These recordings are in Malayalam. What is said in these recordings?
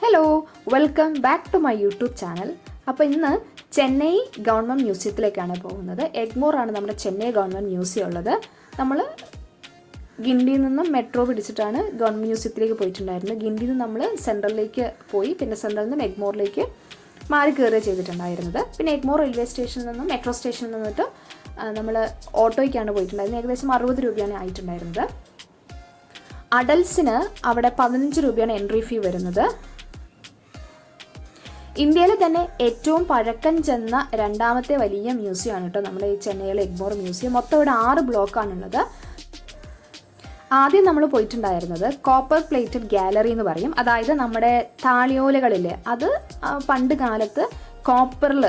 Hello, welcome back to my YouTube channel. അപ്പോൾ ഇന്ന് ചെന്നൈ ഗവൺമെൻറ് മ്യൂസിയത്തിലേക്കാണ് പോകുന്നത്. എഗ്മോറാണ് നമ്മുടെ ചെന്നൈ ഗവൺമെൻറ് മ്യൂസിയം ഉള്ളത്. നമ്മൾ ഗിണ്ടിയിൽ നിന്നും മെട്രോ പിടിച്ചിട്ടാണ് ഗവൺമെൻറ് മ്യൂസിയത്തിലേക്ക് പോയിട്ടുണ്ടായിരുന്നത്. ഗിണ്ടിയിൽ നിന്ന് നമ്മൾ സെൻട്രലിലേക്ക് പോയി, പിന്നെ സെൻട്രലിൽ നിന്നും എഗ്മോറിലേക്ക് മാറി കയറുക ചെയ്തിട്ടുണ്ടായിരുന്നത്. പിന്നെ എഗ്മോർ റെയിൽവേ സ്റ്റേഷനിൽ നിന്നും മെട്രോ സ്റ്റേഷനിൽ നിന്നിട്ട് നമ്മൾ ഓട്ടോയ്ക്കാണ് പോയിട്ടുണ്ടായിരുന്നത്. ഏകദേശം 60 രൂപയാണ് ആയിട്ടുണ്ടായിരുന്നത്. അഡൽസിന് അവിടെ 15 രൂപയാണ് എൻട്രി ഫീ വരുന്നത്. ഇന്ത്യയിലെ തന്നെ ഏറ്റവും പഴക്കം ചെന്ന രണ്ടാമത്തെ വലിയ മ്യൂസിയമാണ് കേട്ടോ നമ്മുടെ ഈ ചെന്നൈയിലെ എഗ്മോർ മ്യൂസിയം. മൊത്തം ഇവിടെ 6 ബ്ലോക്കാണുള്ളത്. ആദ്യം നമ്മൾ പോയിട്ടുണ്ടായിരുന്നത് കോപ്പർ പ്ലേറ്റഡ് ഗാലറി എന്ന് പറയും. അതായത് നമ്മുടെ താളിയോലകളില്ലേ, അത് പണ്ട് കാലത്ത് കോപ്പറിൽ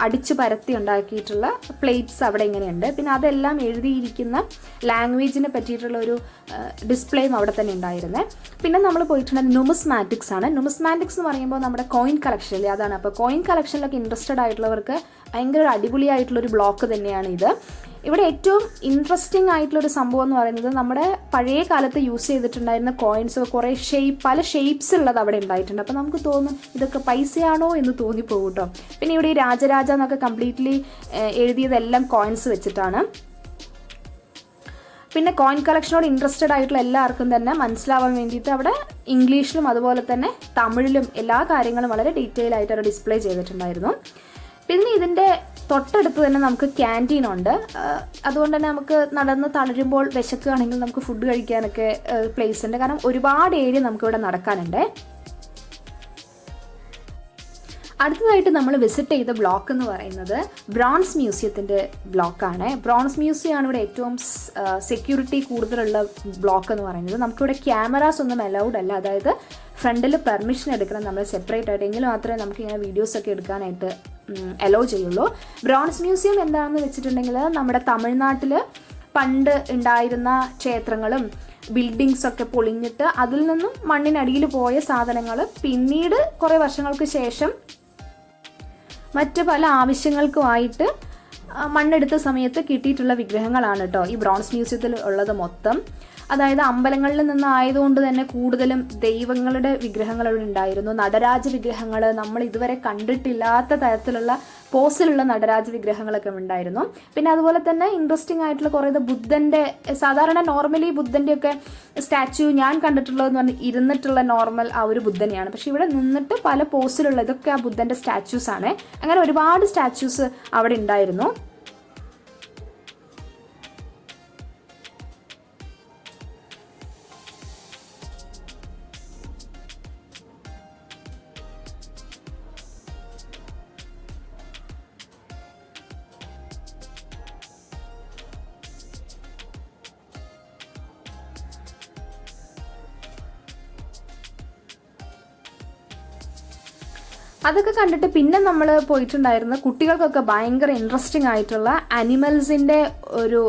അടിച്ചു പരത്തി ഉണ്ടാക്കിയിട്ടുള്ള പ്ലേറ്റ്സ് അവിടെ ഇങ്ങനെയുണ്ട്. പിന്നെ അതെല്ലാം എഴുതിയിരിക്കുന്ന ലാംഗ്വേജിനെ പറ്റിയിട്ടുള്ള ഒരു ഡിസ്പ്ലേയും അവിടെ തന്നെ ഉണ്ടായിരുന്നത്. പിന്നെ നമ്മൾ പോയിട്ടുള്ളത് ന്യൂമിസ്മാറ്റിക്സ് ആണ്. ന്യൂമിസ്മാറ്റിക്സ് എന്ന് പറയുമ്പോൾ നമ്മുടെ കോയിൻ കളക്ഷൻ അല്ലേ, അതാണ്. അപ്പോൾ കോയിൻ കളക്ഷനിലൊക്കെ ഇൻട്രസ്റ്റഡ് ആയിട്ടുള്ളവർക്ക് ഭയങ്കര അടിപൊളിയായിട്ടുള്ളൊരു ബ്ലോക്ക് തന്നെയാണ് ഇത്. ഇവിടെ ഏറ്റവും ഇൻട്രസ്റ്റിംഗ് ആയിട്ടുള്ളൊരു സംഭവം എന്ന് പറയുന്നത് നമ്മുടെ പഴയ കാലത്ത് യൂസ് ചെയ്തിട്ടുണ്ടായിരുന്ന കോയിൻസ് കുറേ പല ഷേപ്സ് ഉള്ളത് അവിടെ ഉണ്ടായിട്ടുണ്ട്. അപ്പോൾ നമുക്ക് തോന്നും ഇതൊക്കെ പൈസയാണോ എന്ന് തോന്നിപ്പോകും കേട്ടോ. പിന്നെ ഇവിടെ ഈ രാജരാജ എന്നൊക്കെ കംപ്ലീറ്റ്ലി എഴുതിയതെല്ലാം കോയിൻസ് വെച്ചിട്ടാണ്. പിന്നെ കോയിൻ കളക്ഷനോട് ഇൻട്രസ്റ്റഡ് ആയിട്ടുള്ള എല്ലാവർക്കും തന്നെ മനസ്സിലാവാൻ വേണ്ടിയിട്ട് അവിടെ ഇംഗ്ലീഷിലും അതുപോലെ തന്നെ തമിഴിലും എല്ലാ കാര്യങ്ങളും വളരെ ഡീറ്റെയിൽ ആയിട്ട് അവിടെ ഡിസ്പ്ലേ ചെയ്തിട്ടുണ്ടായിരുന്നു. പിന്നെ ഇതിൻ്റെ തൊട്ടടുത്ത് തന്നെ നമുക്ക് ക്യാൻറ്റീനുണ്ട്. അതുകൊണ്ട് തന്നെ നമുക്ക് നടന്ന് തളരുമ്പോൾ വിശക്കുകയാണെങ്കിൽ നമുക്ക് ഫുഡ് കഴിക്കാനൊക്കെ പ്ലേസ് ഉണ്ട്. കാരണം ഒരുപാട് ഏരിയ നമുക്കിവിടെ നടക്കാനുണ്ട്. അടുത്തതായിട്ട് നമ്മൾ വിസിറ്റ് ചെയ്ത ബ്ലോക്ക് എന്ന് പറയുന്നത് ബ്രോൺസ് മ്യൂസിയത്തിൻ്റെ ബ്ലോക്കാണ്. ബ്രോൺസ് മ്യൂസിയമാണ് ഇവിടെ ഏറ്റവും സെക്യൂരിറ്റി കൂടുതലുള്ള ബ്ലോക്ക് എന്ന് പറയുന്നത്. നമുക്കിവിടെ ക്യാമറാസ് ഒന്നും അലൗഡ് അല്ല. അതായത് ഫ്രണ്ടിൽ പെർമിഷൻ എടുക്കണം നമ്മൾ സെപ്പറേറ്റ് ആയിട്ട്, എങ്കിലും മാത്രമേ നമുക്ക് ഇങ്ങനെ വീഡിയോസൊക്കെ എടുക്കാനായിട്ട് അലോ ചെയ്യുള്ളൂ. ബ്രോൺസ് മ്യൂസിയം എന്താണെന്ന് വെച്ചിട്ടുണ്ടെങ്കിൽ നമ്മുടെ തമിഴ്നാട്ടിൽ പണ്ട് ഉണ്ടായിരുന്ന ക്ഷേത്രങ്ങളും ബിൽഡിങ്സൊക്കെ പൊളിഞ്ഞിട്ട് അതിൽ നിന്നും മണ്ണിനടിയിൽ പോയ സാധനങ്ങൾ പിന്നീട് കുറേ വർഷങ്ങൾക്ക് ശേഷം മറ്റ് പല ആവശ്യങ്ങൾക്കുമായിട്ട് മണ്ണെടുത്ത സമയത്ത് കിട്ടിയിട്ടുള്ള വിഗ്രഹങ്ങളാണ് കേട്ടോ ഈ ബ്രോൺസ് മ്യൂസിയത്തിൽ ഉള്ളത് മൊത്തം. അതായത് അമ്പലങ്ങളിൽ നിന്നായതുകൊണ്ട് തന്നെ കൂടുതലും ദൈവങ്ങളുടെ വിഗ്രഹങ്ങൾ ഉണ്ടായിരുന്നു. നടരാജ വിഗ്രഹങ്ങൾ, നമ്മൾ ഇതുവരെ കണ്ടിട്ടില്ലാത്ത തരത്തിലുള്ള പോസിലുള്ള നടരാജ വിഗ്രഹങ്ങളൊക്കെ ഉണ്ടായിരുന്നു. പിന്നെ അതുപോലെ തന്നെ ഇൻട്രസ്റ്റിംഗ് ആയിട്ടുള്ള കുറേ ബുദ്ധൻ്റെ, സാധാരണ നോർമലി ബുദ്ധൻ്റെയൊക്കെ സ്റ്റാച്യു ഞാൻ കണ്ടിട്ടുള്ളതെന്ന് പറഞ്ഞാൽ ഇരുന്നിട്ടുള്ള നോർമൽ ആ ഒരു ബുദ്ധനെയാണ്. പക്ഷെ ഇവിടെ നിന്നിട്ട് പല പോസിലുള്ള ഇതൊക്കെ ആ ബുദ്ധൻ്റെ സ്റ്റാച്യൂസ് ആണ്. അങ്ങനെ ഒരുപാട് സ്റ്റാച്യൂസ് അവിടെ ഉണ്ടായിരുന്നു. അതൊക്കെ കണ്ടിട്ട് പിന്നെ നമ്മൾ പോയിട്ടുണ്ടായിരുന്ന കുട്ടികൾക്കൊക്കെ ഭയങ്കര ഇൻട്രസ്റ്റിംഗ് ആയിട്ടുള്ള അനിമൽസിൻ്റെ ഒരു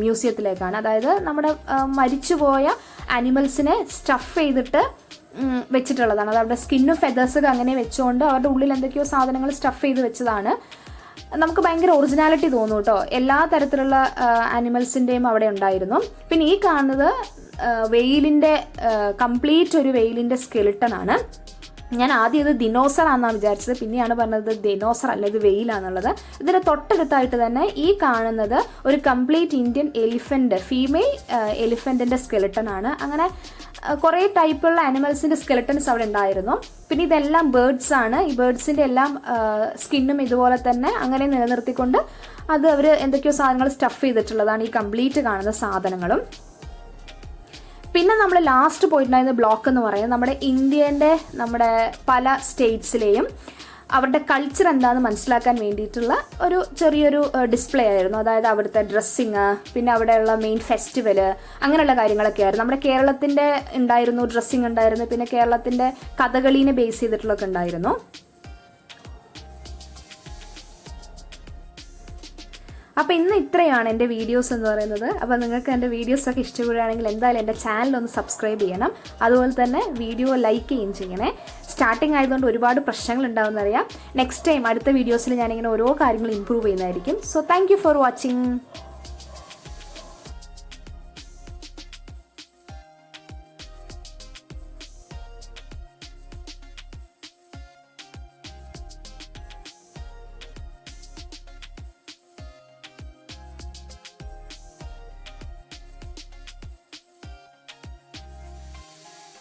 മ്യൂസിയത്തിലേക്കാണ്. അതായത് നമ്മുടെ മരിച്ചുപോയ അനിമൽസിനെ സ്റ്റഫ് ചെയ്തിട്ട് വെച്ചിട്ടുള്ളതാണ്. അത് അവിടെ സ്കിന്നും ഫെദേഴ്സൊക്കെ അങ്ങനെ വെച്ചുകൊണ്ട് അവരുടെ ഉള്ളിൽ എന്തൊക്കെയോ സാധനങ്ങൾ സ്റ്റഫ് ചെയ്ത് വെച്ചതാണ്. നമുക്ക് ഭയങ്കര ഒറിജിനാലിറ്റി തോന്നും കേട്ടോ. എല്ലാ തരത്തിലുള്ള ആനിമൽസിൻ്റെയും അവിടെ ഉണ്ടായിരുന്നു. പിന്നെ ഈ കാണുന്നത് വെയിലിൻ്റെ കംപ്ലീറ്റ് ഒരു വെയിലിൻ്റെ സ്കെലിട്ടൺ ആണ്. ഞാൻ ആദ്യം ഇത് ദിനോസർ ആണെന്നാണ് വിചാരിച്ചത്, പിന്നെയാണ് പറഞ്ഞത് ദിനോസർ അല്ല, ഇത് വെയിലാണുള്ളത്. ഇതിൻ്റെ തൊട്ടടുത്തായിട്ട് തന്നെ ഈ കാണുന്നത് ഒരു കംപ്ലീറ്റ് ഇന്ത്യൻ എലിഫൻറ്റ്, ഫീമെയിൽ എലിഫൻറ്റിൻ്റെ സ്കെലിട്ടൺ ആണ്. അങ്ങനെ കുറേ ടൈപ്പുള്ള ആനിമൽസിൻ്റെ സ്കെലിട്ടൺസ് അവിടെ ഉണ്ടായിരുന്നു. പിന്നെ ഇതെല്ലാം ബേർഡ്സ് ആണ്. ഈ ബേർഡ്സിൻ്റെ എല്ലാം സ്കിന്നും ഇതുപോലെ തന്നെ അങ്ങനെ നിലനിർത്തിക്കൊണ്ട് അത് അവർ എന്തൊക്കെയോ സാധനങ്ങൾ സ്റ്റഫ് ചെയ്തിട്ടുള്ളതാണ് ഈ കംപ്ലീറ്റ് കാണുന്ന സാധനങ്ങളും. പിന്നെ നമ്മൾ ലാസ്റ്റ് പോയിട്ടുണ്ടായിരുന്ന ബ്ലോക്ക് എന്ന് പറയുന്നത് നമ്മുടെ ഇന്ത്യൻ്റെ നമ്മുടെ പല സ്റ്റേറ്റ്സിലെയും അവരുടെ കൾച്ചർ എന്താണെന്ന് മനസ്സിലാക്കാൻ വേണ്ടിയിട്ടുള്ള ഒരു ചെറിയൊരു ഡിസ്പ്ലേ ആയിരുന്നു. അതായത് അവിടുത്തെ ഡ്രസ്സിങ്, പിന്നെ അവിടെയുള്ള മെയിൻ ഫെസ്റ്റിവൽ, അങ്ങനെയുള്ള കാര്യങ്ങളൊക്കെ ആയിരുന്നു. നമ്മുടെ കേരളത്തിൻ്റെ ഉണ്ടായിരുന്നു, ഡ്രസ്സിങ് ഉണ്ടായിരുന്നു. പിന്നെ കേരളത്തിൻ്റെ കഥകളീനെ ബേസ് ചെയ്തിട്ടുള്ളതൊക്കെ ഉണ്ടായിരുന്നു. അപ്പോൾ ഇന്ന് ഇത്രയാണ് എൻ്റെ വീഡിയോസ് എന്ന് പറയുന്നത്. അപ്പോൾ നിങ്ങൾക്ക് എൻ്റെ വീഡിയോസൊക്കെ ഇഷ്ടപ്പെടുകയാണെങ്കിൽ എന്തായാലും എൻ്റെ ചാനലൊന്ന് സബ്സ്ക്രൈബ് ചെയ്യണം. അതുപോലെ തന്നെ വീഡിയോ ലൈക്ക് ചെയ്യുകയും ചെയ്യണേ. സ്റ്റാർട്ടിങ് ആയതുകൊണ്ട് ഒരുപാട് പ്രശ്നങ്ങൾ ഉണ്ടാവുമെന്നറിയാം. നെക്സ്റ്റ് ടൈം അടുത്ത വീഡിയോസിൽ ഞാനിങ്ങനെ ഓരോ കാര്യങ്ങൾ ഇമ്പ്രൂവ് ചെയ്യുന്നതായിരിക്കും. So thank you for watching.